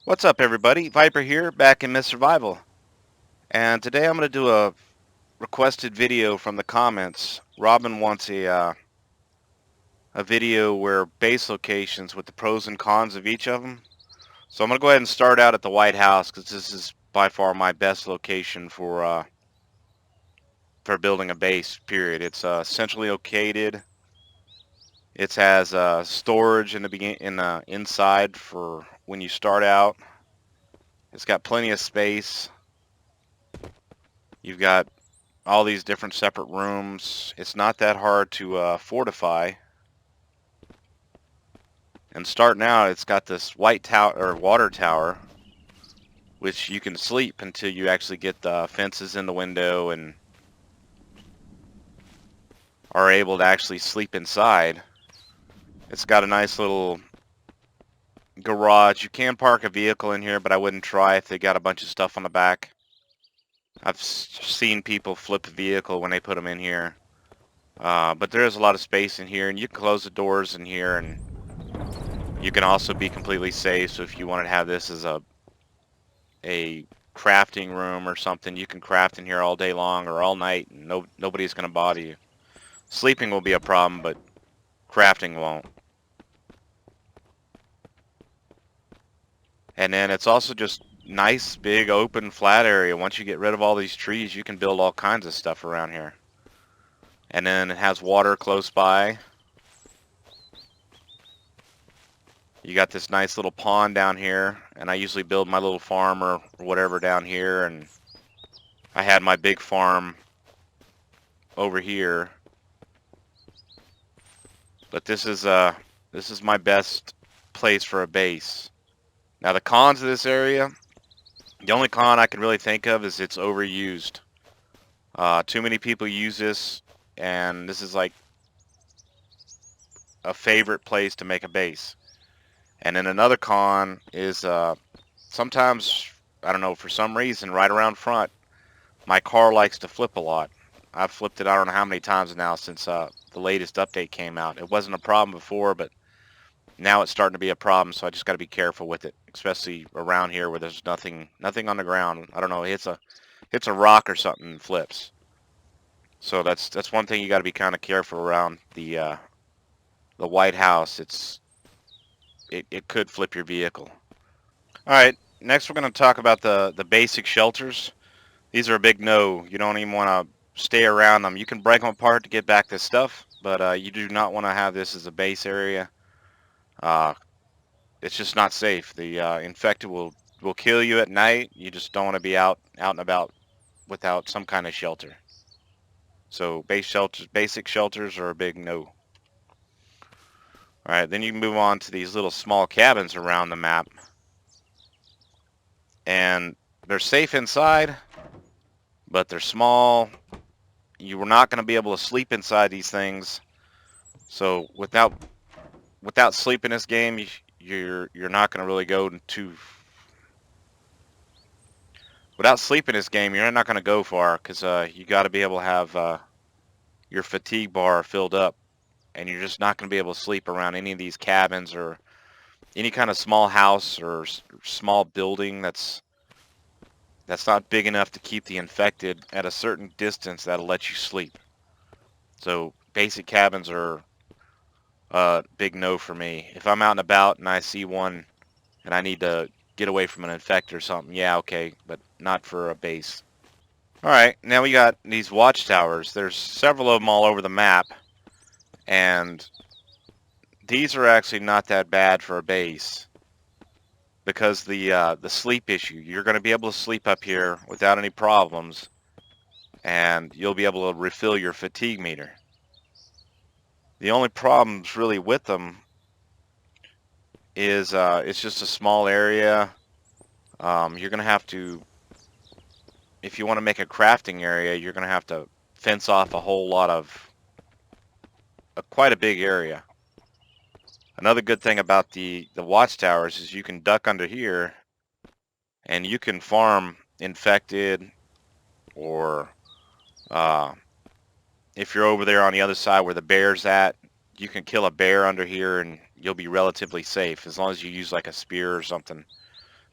What's up, everybody? Viper here, back in Miss Survival. And today I'm going to do a requested video from the comments. Robin wants a video where base locations with the pros and cons of each of them. So I'm going to go ahead and start out at the White House because this is by far my best location for building a base, period. It's centrally located. It has storage in the inside for when you start out. It's got plenty of space. You've got all these different separate rooms. It's not that hard to fortify. And starting out, it's got this white tower or water tower, which you can sleep until you actually get the fences in the window and are able to actually sleep inside. It's got a nice little garage. You can park a vehicle in here, but I wouldn't try if they got a bunch of stuff on the back. I've seen people flip a vehicle when they put them in here. But there is a lot of space in here, and you can close the doors in here, and you can also be completely safe. So if you want to have this as a crafting room or something, you can craft in here all day long or all night, and nobody's going to bother you. Sleeping will be a problem, but crafting won't. And then it's also just nice, big, open, flat area. Once you get rid of all these trees, you can build all kinds of stuff around here. And then it has water close by. You got this nice little pond down here, and I usually build my little farm or whatever down here, and I had my big farm over here. But this is my best place for a base. Now the cons of this area, the only con I can really think of is it's overused. Too many people use this, and this is like a favorite place to make a base. And then another con is sometimes, I don't know, for some reason, right around front, my car likes to flip a lot. I've flipped it I don't know how many times now since the latest update came out. It wasn't a problem before, but now it's starting to be a problem, so I just got to be careful with it, especially around here where there's nothing on the ground. I don't know, it hits a rock or something and flips. So that's one thing you got to be kind of careful around the White House. It could flip your vehicle. All right, next we're going to talk about the basic shelters. These are a big no. You don't even want to stay around them. You can break them apart to get back this stuff, but you do not want to have this as a base area. It's just not safe. The infected will kill you at night. You just don't want to be out and about without some kind of shelter. So basic shelters are a big no. All right, then you can move on to these little small cabins around the map, and they're safe inside, but they're small. You are not going to be able to sleep inside these things. So without sleep in this game, you're not going to really go too. Without sleep in this game, you're not going to go far because you got to be able to have your fatigue bar filled up, and you're just not going to be able to sleep around any of these cabins or any kind of small house or small building that's not big enough to keep the infected at a certain distance that'll let you sleep. So basic cabins are a big no for me. If I'm out and about and I see one and I need to get away from an infected or something, yeah, okay, but not for a base. Alright, now we got these watchtowers. There's several of them all over the map, and these are actually not that bad for a base because the sleep issue. You're going to be able to sleep up here without any problems, and you'll be able to refill your fatigue meter. The only problems really with them is it's just a small area. You're going to have to, if you want to make a crafting area, you're going to have to fence off a whole lot of, quite a big area. Another good thing about the watchtowers is you can duck under here and you can farm infected, or if you're over there on the other side where the bear's at, you can kill a bear under here and you'll be relatively safe as long as you use like a spear or something.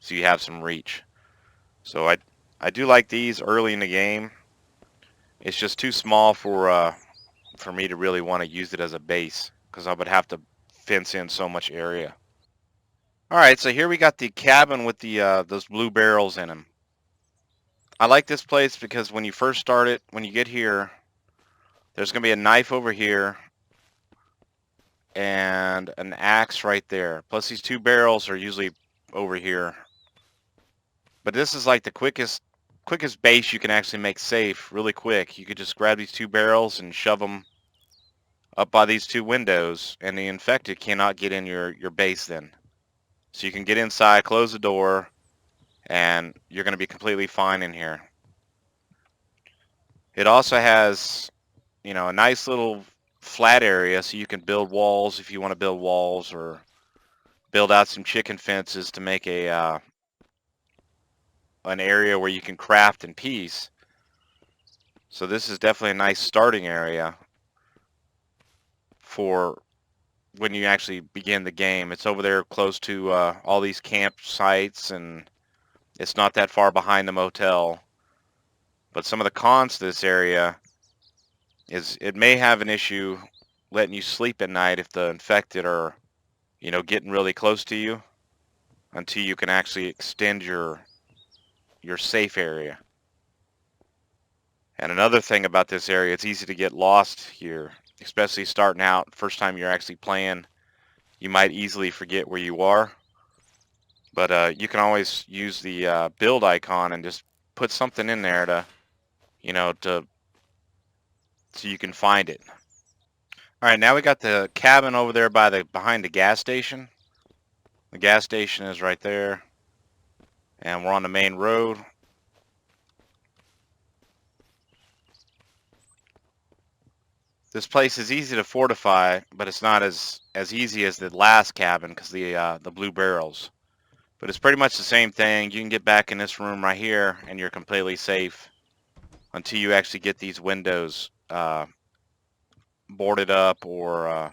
so you have some reach. So I do like these early in the game. It's just too small for me to really want to use it as a base, because I would have to fence in so much area. All right, so here we got the cabin with the those blue barrels in them. I like this place because when you first start it, when you get here, there's going to be a knife over here and an axe right there. Plus these two barrels are usually over here. But this is like the quickest base you can actually make safe really quick. You could just grab these two barrels and shove them up by these two windows, and the infected cannot get in your base then. So you can get inside, close the door, and you're going to be completely fine in here. It also has, you know, a nice little flat area so you can build walls if you want to build walls, or build out some chicken fences to make a an area where you can craft in peace. So this is definitely a nice starting area for when you actually begin the game. It's over there close to all these campsites, and it's not that far behind the motel. But some of the cons to this area is it may have an issue letting you sleep at night if the infected are, you know, getting really close to you, until you can actually extend your safe area. And another thing about this area, it's easy to get lost here, especially starting out. First time you're actually playing, you might easily forget where you are. But you can always use the build icon and just put something in there to, you know, so you can find it. All right, now we got the cabin over there behind the gas station. The gas station is right there, and we're on the main road. This place is easy to fortify, but it's not as easy as the last cabin because the blue barrels. But it's pretty much the same thing. You can get back in this room right here, and you're completely safe until you actually get these windows boarded up, or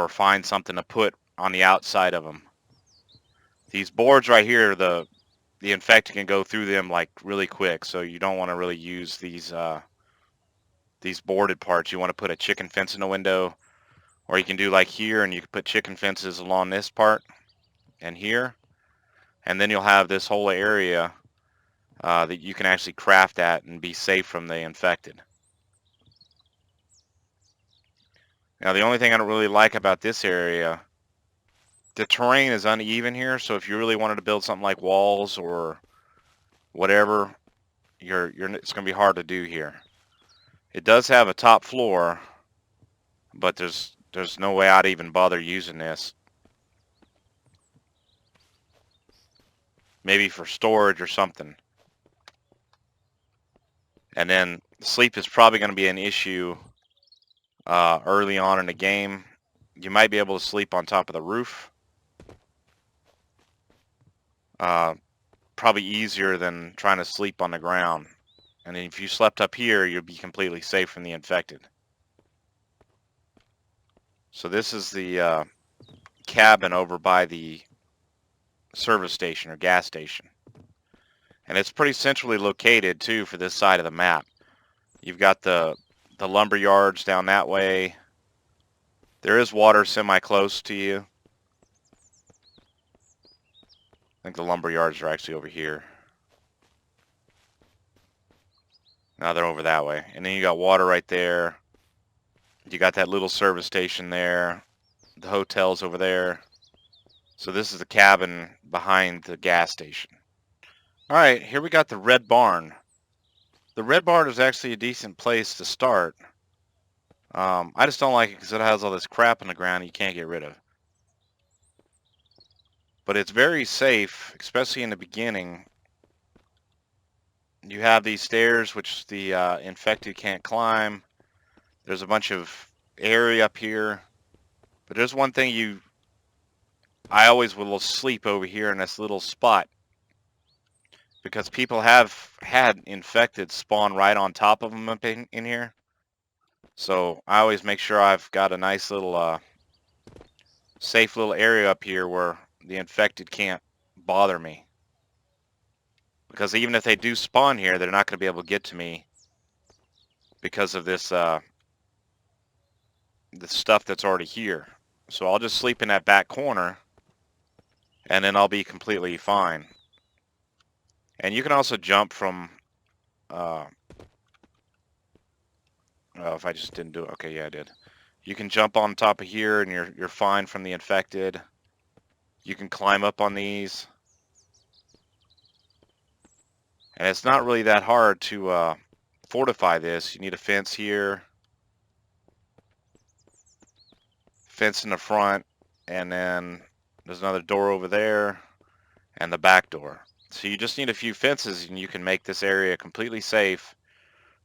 find something to put on the outside of them. These boards right here, the infected can go through them like really quick, so you don't want to really use these boarded parts. You want to put a chicken fence in the window, or you can do like here, and you can put chicken fences along this part and here, and then you'll have this whole area that you can actually craft at and be safe from the infected. Now the only thing I don't really like about this area, the terrain is uneven here, so if you really wanted to build something like walls or whatever, it's going to be hard to do here. It does have a top floor, but there's no way I'd even bother using this. Maybe for storage or something. And then sleep is probably going to be an issue early on in the game. You might be able to sleep on top of the roof. Probably easier than trying to sleep on the ground. And if you slept up here, you'd be completely safe from the infected. So this is the cabin over by the service station or gas station. And it's pretty centrally located too for this side of the map. You've got the lumber yards down that way. There is water semi-close to you. I think the lumber yards are actually over here. Now they're over that way. And then you got water right there. You got that little service station there. The hotel's over there. So this is the cabin behind the gas station. Alright, here we got the red barn. The red barn is actually a decent place to start. I just don't like it because it has all this crap on the ground you can't get rid of. But it's very safe, especially in the beginning. You have these stairs which the infected can't climb. There's a bunch of area up here. But there's one thing I always will sleep over here in this little spot, because people have had infected spawn right on top of them up in here. So I always make sure I've got a nice little safe little area up here where the infected can't bother me. Because even if they do spawn here, they're not going to be able to get to me because of this the stuff that's already here. So I'll just sleep in that back corner, and then I'll be completely fine. And you can also jump from oh, if I just didn't do it. Okay, yeah, I did. You can jump on top of here and you're fine from the infected. You can climb up on these. And it's not really that hard to fortify this. You need a fence here, fence in the front, and then there's another door over there, and the back door. So you just need a few fences and you can make this area completely safe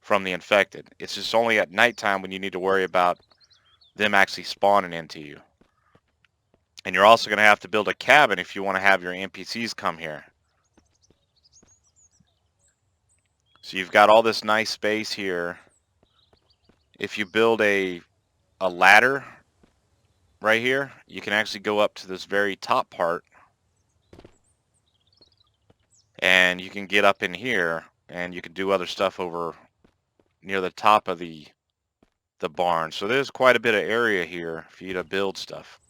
from the infected. It's just only at nighttime when you need to worry about them actually spawning into you. And you're also going to have to build a cabin if you want to have your NPCs come here. So you've got all this nice space here. If you build a ladder right here, you can actually go up to this very top part. And you can get up in here and you can do other stuff over near the top of the barn. So there's quite a bit of area here for you to build stuff.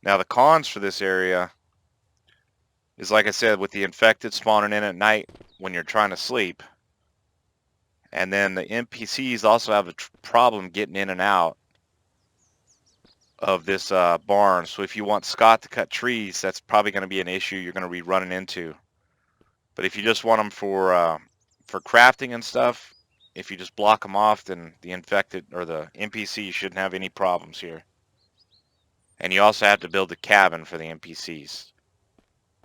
Now the cons for this area is, like I said, with the infected spawning in at night when you're trying to sleep. And then the NPCs also have a problem getting in and out of this barn. So if you want Scott to cut trees, that's probably going to be an issue you're going to be running into. But if you just want them for crafting and stuff, if you just block them off, then the infected or the NPC shouldn't have any problems here. And you also have to build a cabin for the NPCs.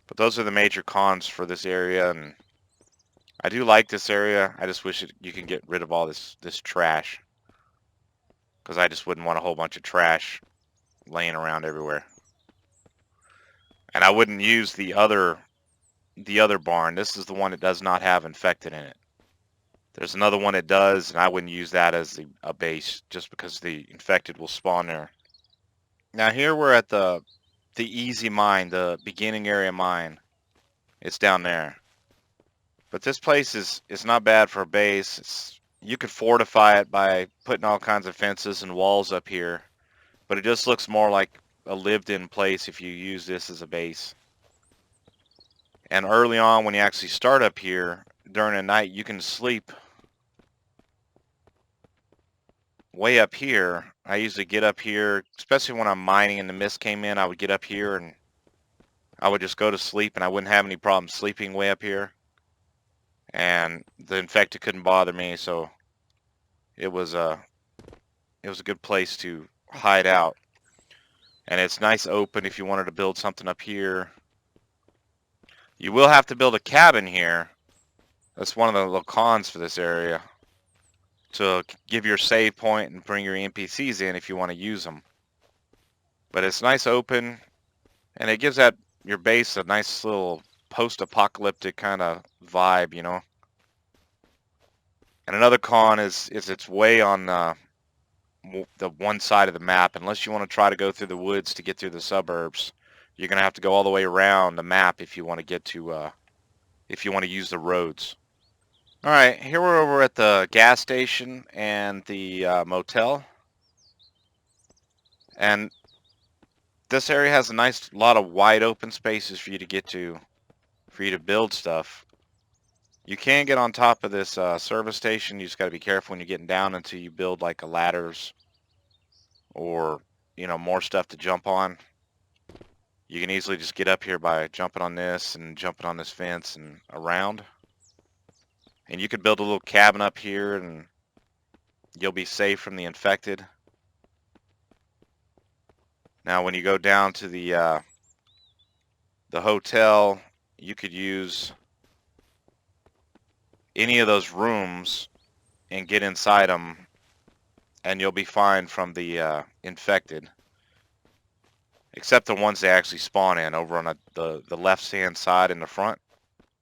But those are the major cons for this area, and I do like this area. I just wish you can get rid of all this trash, because I just wouldn't want a whole bunch of trash laying around everywhere. And I wouldn't use the other barn. This is the one that does not have infected in it. There's another one that does, and I wouldn't use that as a base just because the infected will spawn there. Now here we're at the easy mine, the beginning area mine. It's down there. But this place is not bad for a base. You could fortify it by putting all kinds of fences and walls up here. But it just looks more like a lived-in place if you use this as a base. And early on, when you actually start up here, during the night, you can sleep way up here. I usually get up here, especially when I'm mining and the mist came in, I would get up here and I would just go to sleep and I wouldn't have any problem sleeping way up here. And the infected couldn't bother me, so it was a good place to hide out. And it's nice open if you wanted to build something up here. You will have to build a cabin here. That's one of the little cons for this area, to give your save point and bring your NPCs in if you want to use them. But it's nice open, and it gives that your base a nice little post-apocalyptic kind of vibe, you know. And another con is it's way on the one side of the map. Unless you want to try to go through the woods to get through the suburbs, you're gonna have to go all the way around the map if you want to get to if you want to use the roads. All right, here we're over at the gas station and the motel, and this area has a nice lot of wide open spaces for you to get to, for you to build stuff. You can get on top of this service station. You just got to be careful when you're getting down until you build like a ladders or, you know, more stuff to jump on. You can easily just get up here by jumping on this and jumping on this fence and around. And you could build a little cabin up here and you'll be safe from the infected. Now when you go down to the hotel, you could use any of those rooms and get inside them, and you'll be fine from the infected. Except the ones they actually spawn in over on the left-hand side in the front.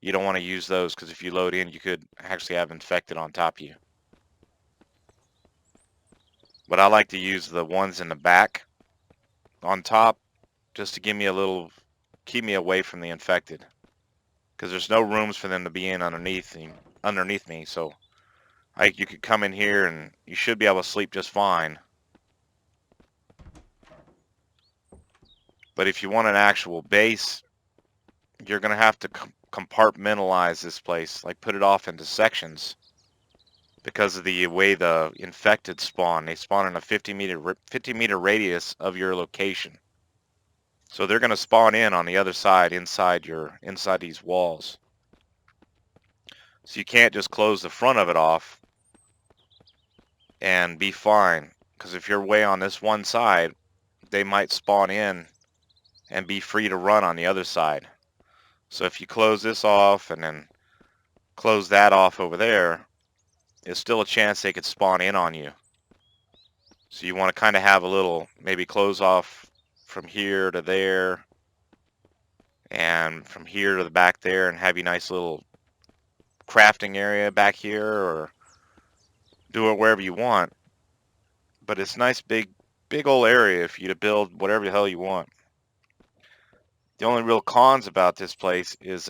You don't want to use those, because if you load in, you could actually have infected on top of you. But I like to use the ones in the back on top, just to give me a little, keep me away from the infected, because there's no rooms for them to be in underneath me. So you could come in here and you should be able to sleep just fine. But if you want an actual base, you're gonna have to compartmentalize this place, like put it off into sections, because of the way the infected spawn. They spawn in a 50-meter radius of your location. So they're going to spawn in on the other side, inside these walls. So you can't just close the front of it off and be fine, because if you're way on this one side, they might spawn in and be free to run on the other side. So if you close this off and then close that off over there, there's still a chance they could spawn in on you. So you want to kind of have a little, maybe close off from here to there and from here to the back there, and have a nice little crafting area back here, or do it wherever you want. But it's a nice big old area for you to build whatever the hell you want. The only real cons about this place is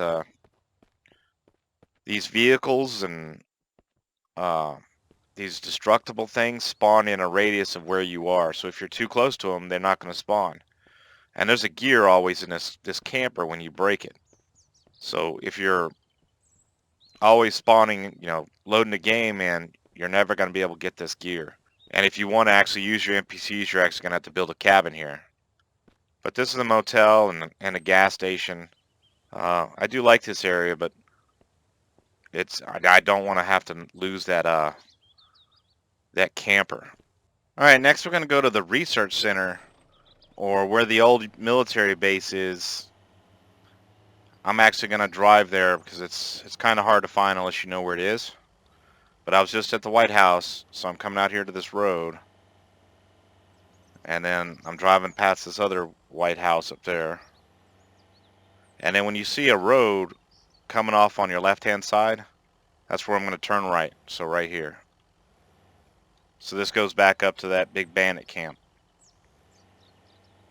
these vehicles and these destructible things spawn in a radius of where you are. So if you're too close to them, they're not going to spawn. And there's a gear always in this camper when you break it. So if you're always spawning, loading the game in, you're never going to be able to get this gear. And if you want to actually use your NPCs, you're actually going to have to build a cabin here. But this is a motel and a gas station. I do like this area, but I don't want to have to lose that camper. All right, next we're going to go to the research center, or where the old military base is. I'm actually going to drive there because it's kind of hard to find unless you know where it is. But I was just at the White House, so I'm coming out here to this road. And then I'm driving past this other White House up there. And then when you see a road coming off on your left-hand side, that's where I'm going to turn right. So right here. So this goes back up to that big Bandit Camp.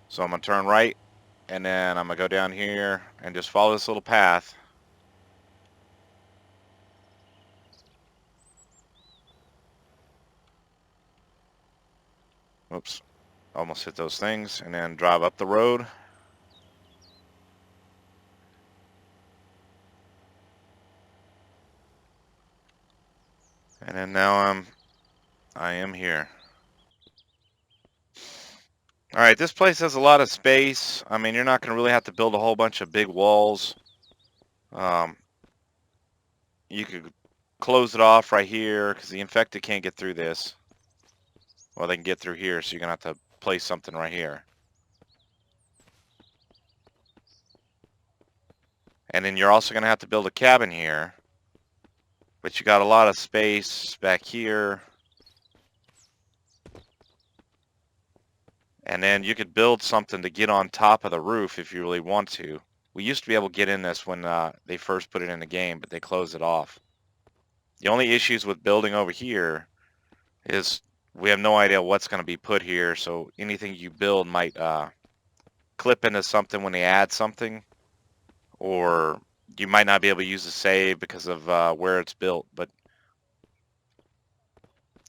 So I'm going to turn right, and then I'm going to go down here and just follow this little path. Oops. Almost hit those things. And then drive up the road. And then now I am here. Alright, this place has a lot of space. I mean, you're not going to really have to build a whole bunch of big walls. You could close it off right here, because the infected can't get through this. Well, they can get through here, so you're going to have to place something right here. And then you're also going to have to build a cabin here. But you got a lot of space back here. And then you could build something to get on top of the roof if you really want to. We used to be able to get in this when they first put it in the game, but they closed it off. The only issues with building over here is we have no idea what's going to be put here, so anything you build might clip into something when they add something, or you might not be able to use the save because of where it's built. But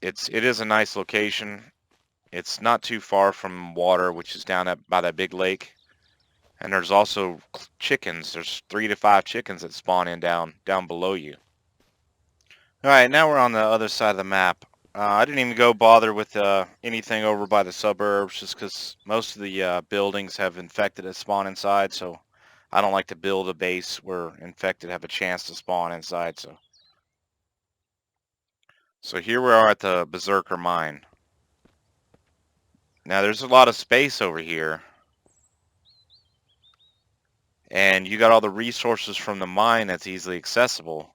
it is a nice location. It's not too far from water, which is down by that big lake. And there's also chickens. There's 3 to 5 chickens that spawn in down below you. Alright, now we're on the other side of the map. I didn't even go bother with anything over by the suburbs, just because most of the buildings have infected that spawn inside, so I don't like to build a base where infected have a chance to spawn inside. So here we are at the Berserker Mine. Now there's a lot of space over here, and you got all the resources from the mine that's easily accessible.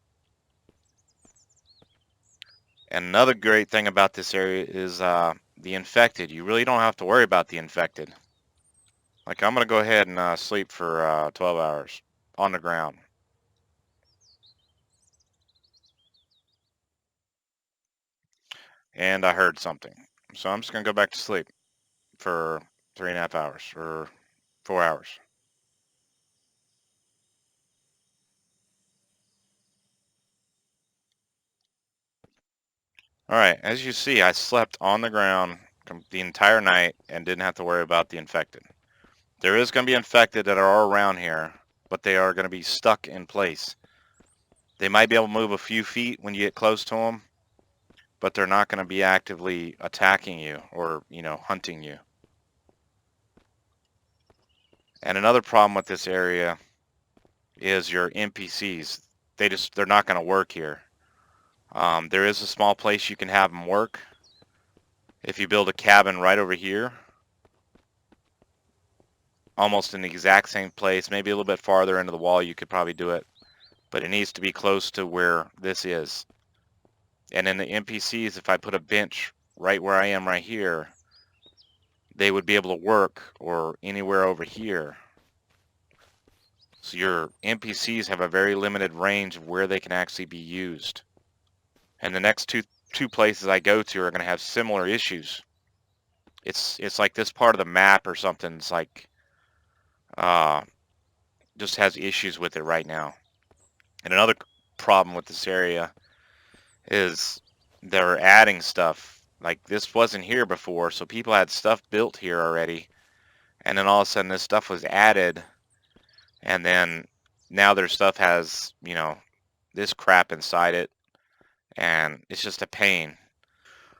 And another great thing about this area is the infected. You really don't have to worry about the infected. Like, I'm going to go ahead and sleep for 12 hours on the ground. And I heard something. So I'm just going to go back to sleep for 3.5 hours or 4 hours. Alright, as you see, I slept on the ground the entire night and didn't have to worry about the infected. There is going to be infected that are around here, but they are going to be stuck in place. They might be able to move a few feet when you get close to them, but they're not going to be actively attacking you or, hunting you. And another problem with this area is your NPCs. They're not going to work here. There is a small place you can have them work. If you build a cabin right over here, almost in the exact same place, maybe a little bit farther into the wall, you could probably do it, but it needs to be close to where this is. And in the NPCs, if I put a bench right where I am right here, they would be able to work, or anywhere over here. So your NPCs have a very limited range of where they can actually be used. And the next two places I go to are going to have similar issues. It's like this part of the map or something. It's like just has issues with it right now. And another problem with this area is they're adding stuff. Like, this wasn't here before, so people had stuff built here already, and then all of a sudden this stuff was added, and then now their stuff has, this crap inside it, and it's just a pain.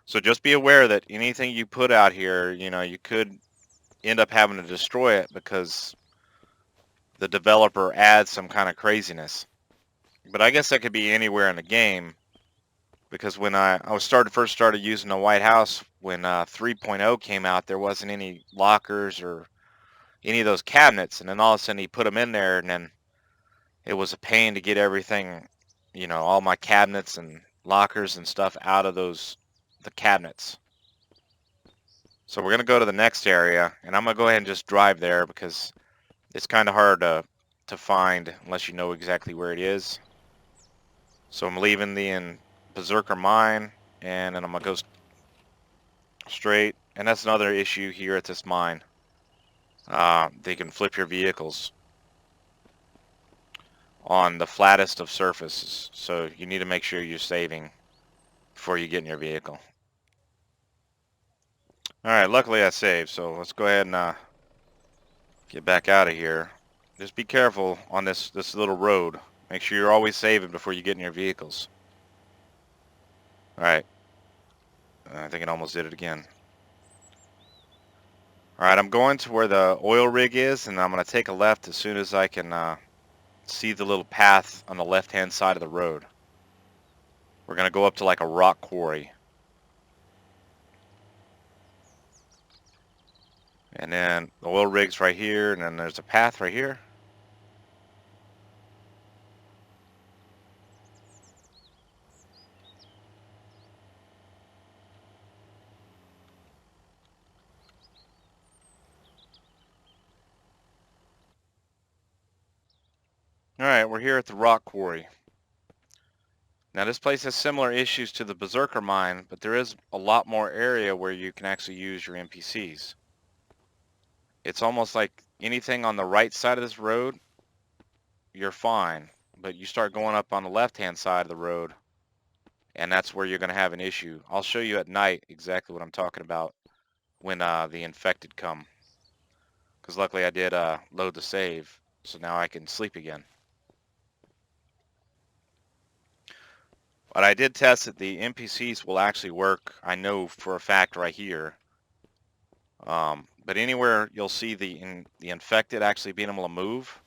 So just be aware that anything you put out here, you could end up having to destroy it because the developer adds some kind of craziness. But I guess that could be anywhere in the game, because when I first started using the White House, when 3.0 came out, there wasn't any lockers or any of those cabinets, and then all of a sudden he put them in there, and then it was a pain to get everything, all my cabinets and lockers and stuff out of the cabinets. So we're going to go to the next area, and I'm going to go ahead and just drive there because it's kind of hard to find unless you know exactly where it is. So I'm leaving the Berserker Mine, and then I'm going to go straight. And that's another issue here at this mine. They can flip your vehicles on the flattest of surfaces, so you need to make sure you're saving before you get in your vehicle. Alright, luckily I saved, so let's go ahead and get back out of here. Just be careful on this little road. Make sure you're always saving before you get in your vehicles. Alright, I think it almost did it again. Alright, I'm going to where the oil rig is, and I'm going to take a left as soon as I can see the little path on the left-hand side of the road. We're going to go up to like a rock quarry. And then the oil rig's right here, and then there's a path right here. Alright, we're here at the rock quarry. Now this place has similar issues to the Berserker Mine, but there is a lot more area where you can actually use your NPCs. It's almost like anything on the right side of this road, you're fine. But you start going up on the left-hand side of the road, and that's where you're going to have an issue. I'll show you at night exactly what I'm talking about when the infected come. Because luckily I did load the save, so now I can sleep again. But I did test that the NPCs will actually work, I know for a fact right here. But anywhere you'll see the infected actually being able to move,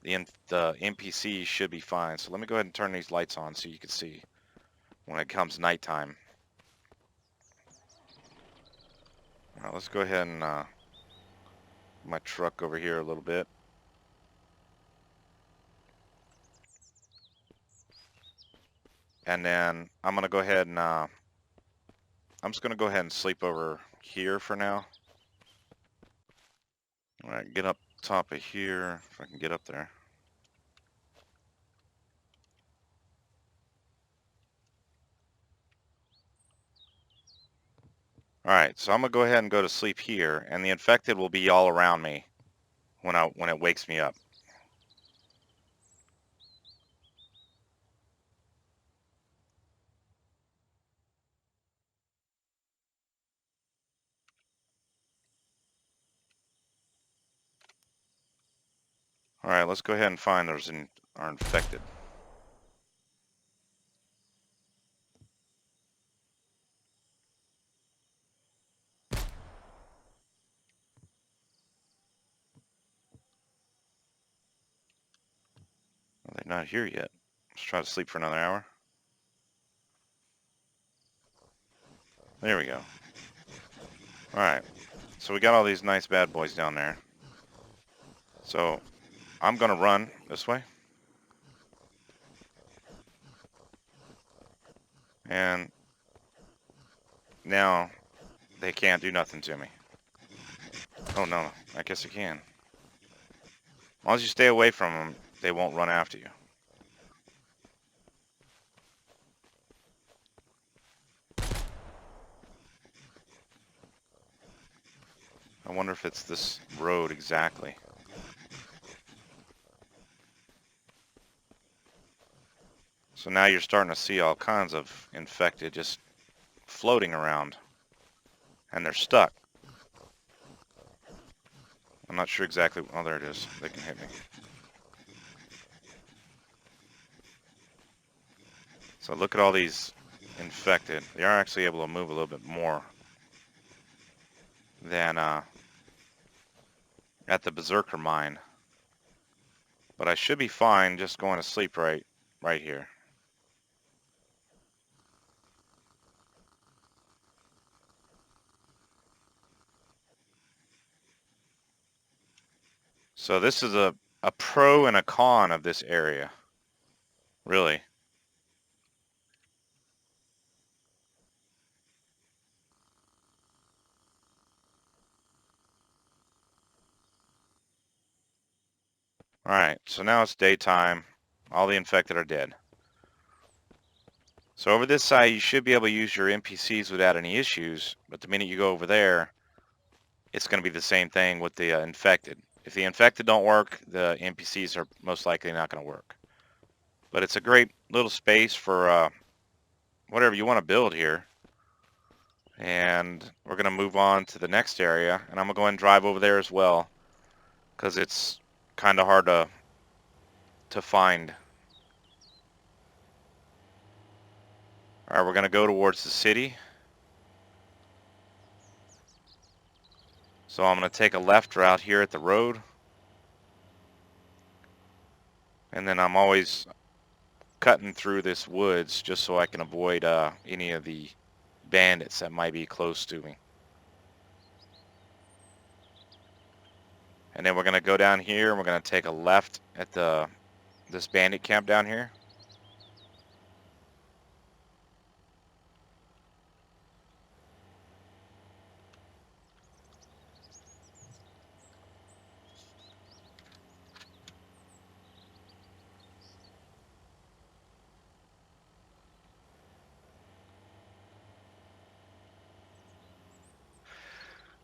the NPC should be fine. So let me go ahead and turn these lights on so you can see when it comes nighttime. Alright, let's go ahead and my truck over here a little bit. And then I'm going to go ahead and I'm just going to go ahead and sleep over here for now. Alright, get up top of here if I can get up there. Alright, so I'm going to go ahead and go to sleep here, and the infected will be all around me. when it wakes me up. All right, let's go ahead and find those are infected. Well, they're not here yet. Let's try to sleep for another hour. There we go. All right, so we got all these nice bad boys down there. So I'm gonna run this way. And now they can't do nothing to me. Oh no, I guess they can. As long as you stay away from them, they won't run after you. I wonder if it's this road exactly. So now you're starting to see all kinds of infected just floating around. And they're stuck. I'm not sure exactly. Oh, there it is. They can hit me. So look at all these infected. They are actually able to move a little bit more than at the Berserker Mine. But I should be fine just going to sleep right here. So this is a pro and a con of this area. Really. Alright, so now it's daytime. All the infected are dead. So over this side, you should be able to use your NPCs without any issues, but the minute you go over there, it's going to be the same thing with the infected. If the infected don't work, the NPCs are most likely not going to work. But it's a great little space for whatever you want to build here. And we're going to move on to the next area, and I'm going to go ahead and drive over there as well, because it's kind of hard to find. Alright, we're going to go towards the city. So I'm going to take a left route here at the road. And then I'm always cutting through this woods just so I can avoid any of the bandits that might be close to me. And then we're going to go down here and we're going to take a left at this bandit camp down here.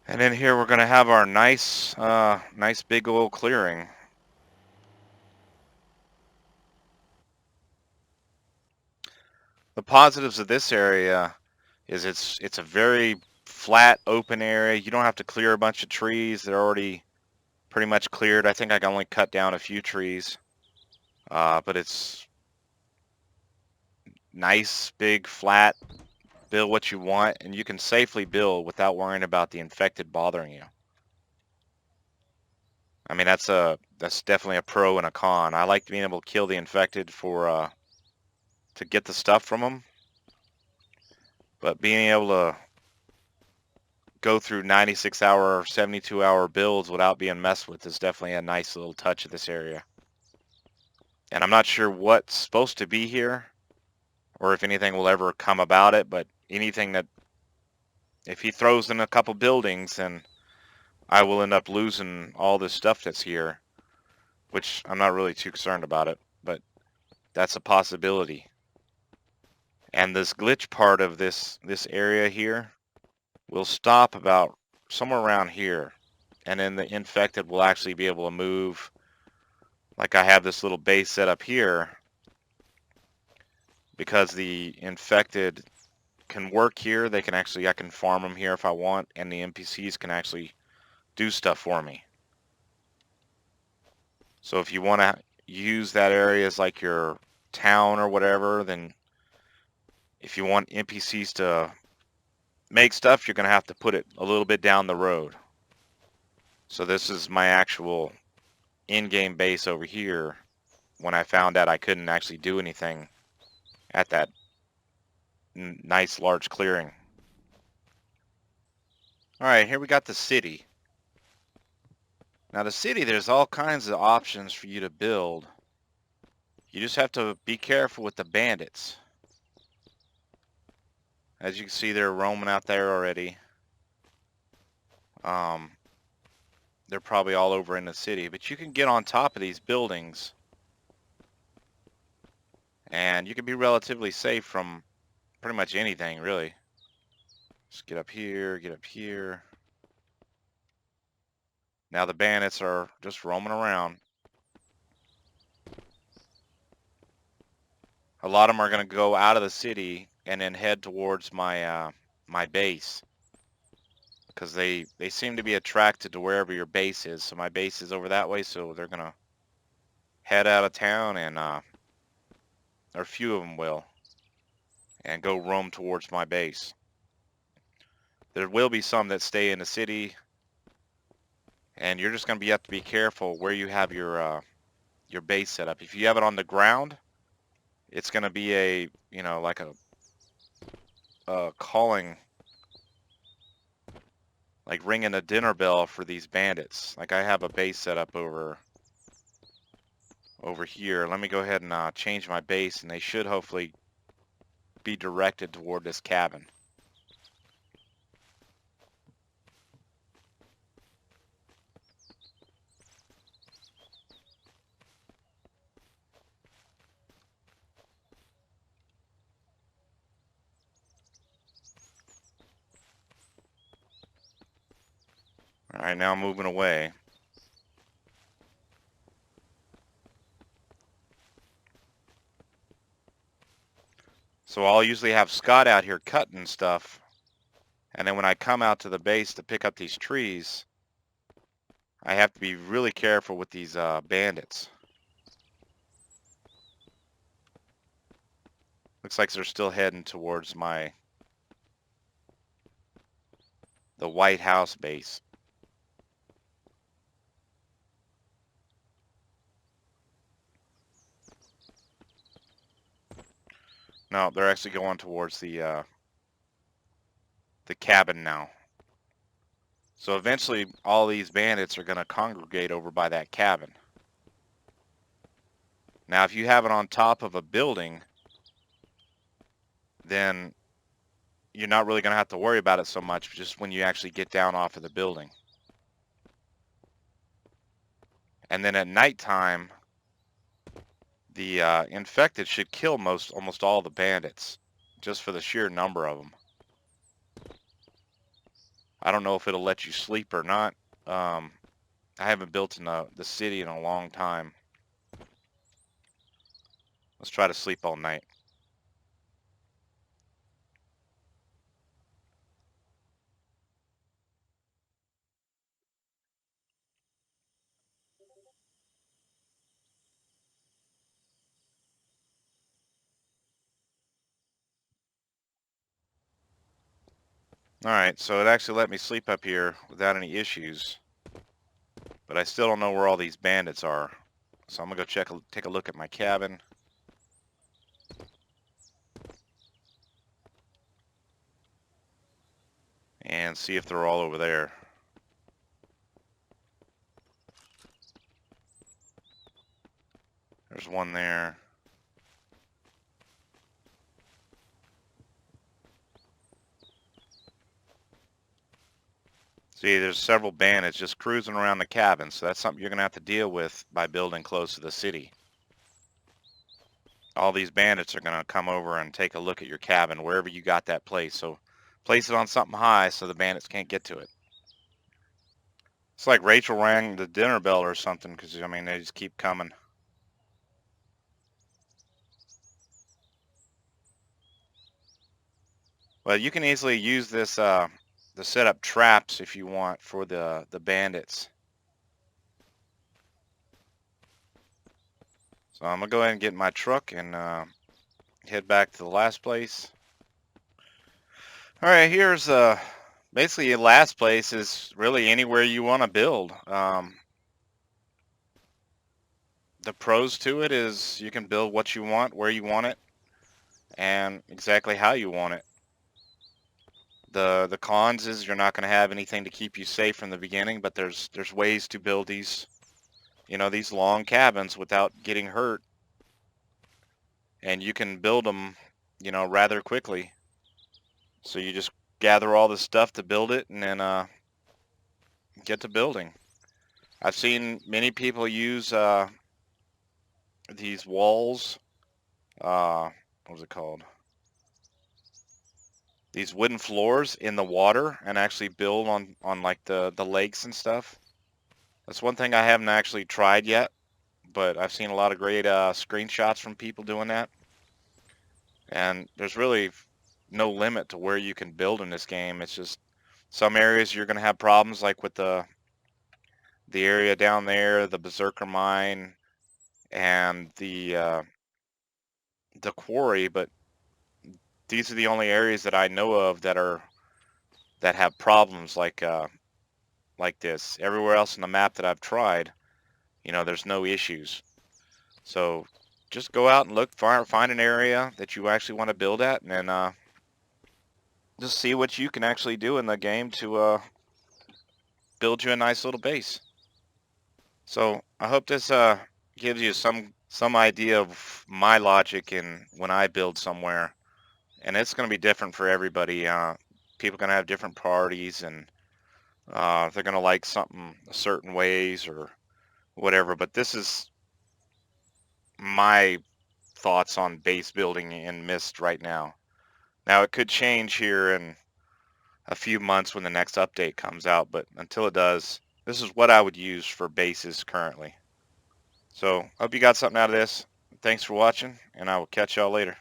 And then here we're going to have our nice big old clearing. The positives of this area is it's a very flat, open area. You don't have to clear a bunch of trees. They're already pretty much cleared. I think I can only cut down a few trees. But it's nice, big, flat. Build what you want, and you can safely build without worrying about the infected bothering you. I mean, that's definitely a pro and a con. I like being able to kill the infected to get the stuff from them, but being able to go through 96-hour, 72-hour builds without being messed with is definitely a nice little touch of this area. And I'm not sure what's supposed to be here, or if anything will ever come about it, but anything that, if he throws in a couple buildings, then I will end up losing all this stuff that's here, which I'm not really too concerned about it, but that's a possibility. And this glitch part of this area here will stop about somewhere around here. and then the infected will actually be able to move. Like I have this little base set up here because the infected can work here. They can actually, I can farm them here if I want, and the NPCs can actually do stuff for me. So if you want to use that area as like your town or whatever, then if you want NPCs to make stuff, you're going to have to put it a little bit down the road. So this is my actual in-game base over here when I found out I couldn't actually do anything at that nice large clearing. Alright, here we got the city. Now the city, there's all kinds of options for you to build. You just have to be careful with the bandits. As you can see, they're roaming out there already. They're probably all over in the city, but you can get on top of these buildings and you can be relatively safe from pretty much anything, really. Just get up here, get up here. Now the bandits are just roaming around. A lot of them are going to go out of the city and then head towards my my base, because they seem to be attracted to wherever your base is. So my base is over that way, so they're going to head out of town, and or a few of them will, and go roam towards my base. There will be some that stay in the city, and you're just going to have to be careful where you have your base set up. If you have it on the ground, it's going to be a, you know, like a calling, like ringing a dinner bell for these bandits. Like I have a base set up over here. Let me go ahead and change my base, and they should hopefully be directed toward this cabin. Alright, now I'm moving away. So I'll usually have Scott out here cutting stuff, and then when I come out to the base to pick up these trees, I have to be really careful with these bandits. Looks like they're still heading towards the White House base. No, they're actually going towards the cabin now. So eventually all these bandits are going to congregate over by that cabin. Now if you have it on top of a building, then you're not really going to have to worry about it so much, just when you actually get down off of the building. And then at nighttime, the infected should kill almost all the bandits, just for the sheer number of them. I don't know if it'll let you sleep or not. I haven't built in the city in a long time. Let's try to sleep all night. Alright, so it actually let me sleep up here without any issues. But I still don't know where all these bandits are. So I'm going to go take a look at my cabin. And see if they're all over there. There's one there. See, there's several bandits just cruising around the cabin, so that's something you're going to have to deal with by building close to the city. All these bandits are going to come over and take a look at your cabin, wherever you got that place. So place it on something high so the bandits can't get to it. It's like Rachel rang the dinner bell or something, because I mean they just keep coming. Well, you can easily use this to set up traps if you want for the bandits. So I'm gonna go ahead and get in my truck and head back to the last place. All right, here's basically the last place is really anywhere you want to build. The pros to it is you can build what you want, where you want it, and exactly how you want it. The cons is you're not going to have anything to keep you safe from the beginning, but there's ways to build these, these long cabins without getting hurt, and you can build them, rather quickly. So you just gather all the stuff to build it, and then get to building. I've seen many people use these walls. What was it called? These wooden floors in the water and actually build on like the lakes and stuff. That's one thing I haven't actually tried yet, but I've seen a lot of great screenshots from people doing that. And there's really no limit to where you can build in this game. It's just some areas you're going to have problems, like with the area down there, the Berserker Mine, and the quarry. But these are the only areas that I know of that have problems like this. Everywhere else on the map that I've tried, there's no issues. So just go out and look, find an area that you actually want to build at, and then just see what you can actually do in the game to build you a nice little base. So I hope this gives you some idea of my logic in when I build somewhere, and it's going to be different for everybody. People are going to have different priorities, and they're going to like something certain ways or whatever. But this is my thoughts on base building in Mist right now. Now it could change here in a few months when the next update comes out, but until it does, this is what I would use for bases currently. So, hope you got something out of this. Thanks for watching, and I will catch y'all later.